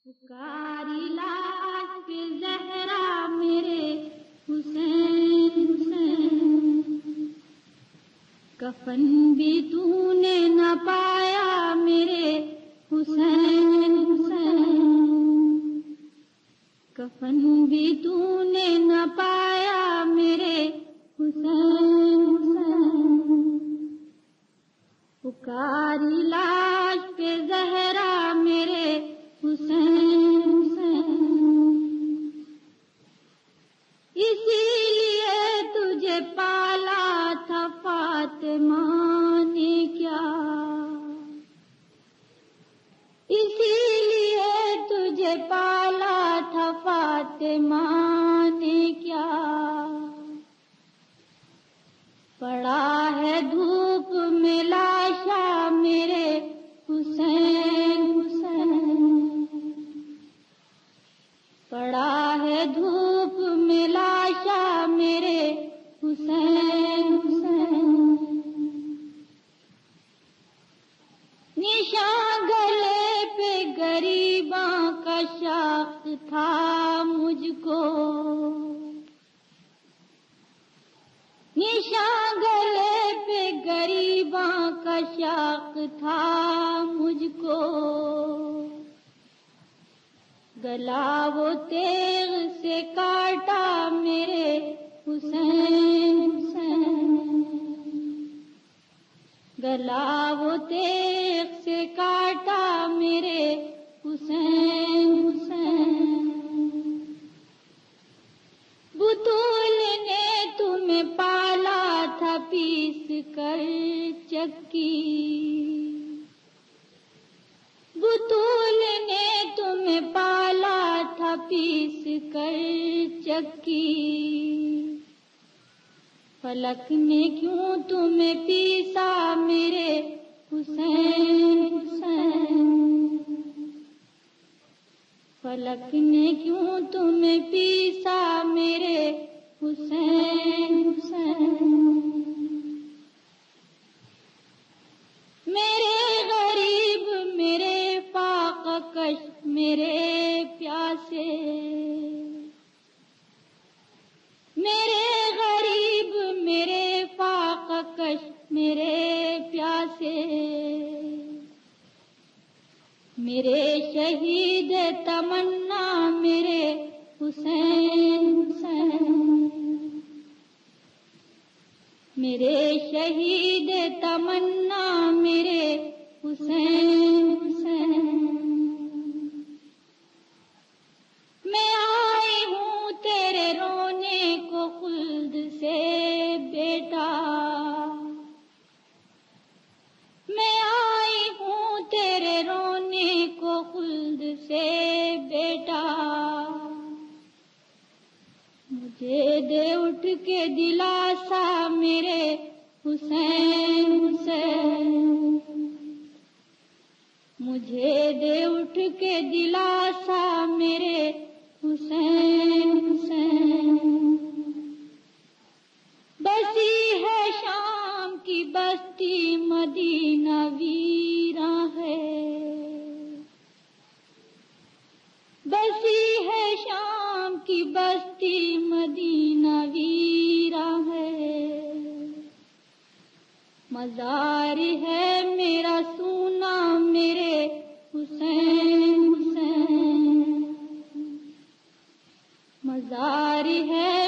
پکاری لاش پہ زہرا میرے حسین حسین، کفن بھی تو نے نہ پایا میرے حسین حسین، کفن بھی تو نے نہ پایا میرے حسین حسین، پکاری لاش پہ زہرا میرے حسین حسین، اسی لیے تجھے پالا تھا فاطمہ نے کیا، اسی لیے تجھے پالا تھا فاطمہ نے کیا، پڑا ہے دھوپ میں لاشا میرے حسین حسین، پڑا ہے دھوپ میں لاشا میرے حسین حسین، نشان گلے پہ غریباں کا شاخ تھا مجھ کو، نشان گلے پہ غریباں کا شاخ تھا مجھ کو، گلا وہ تیغ سے کاٹا میرے حسین حسین، گلا وہ تیغ سے کاٹا میرے حسین حسین، بطول نے تمہیں پالا تھا پیس کر چکی، بطول نے تمہیں پالا تھا پیس کر چکی، فلک نے کیوں تمہیں پیسا میرے حسین حسین، فلک نے کیوں تمہیں پیسا میرے حسین حسین، میرے غریب میرے فاقہ کش میرے پیاسے، میرے غریب میرے فاقہ کش میرے پیاسے، میرے شہید تمنا میرے حسین حسین، میرے شہید تمنا میرے حسین حسین، میں آئی ہوں تیرے رونے کو خلد سے بیٹا، میں آئی ہوں تیرے رونے کو خلد سے بیٹا، مجھے دے اٹھ کے دلاسا میرے حسین حسین، مجھے دے اٹھ کے دلاسا میرے حسین حسین، بسی ہے شام کی بستی مدینہ ویراں ہے، بسی ہے شام کی بستی مدینہ ویراں ہے، مزار ہے میرا سونا میرے حسین حسین، مزار ہے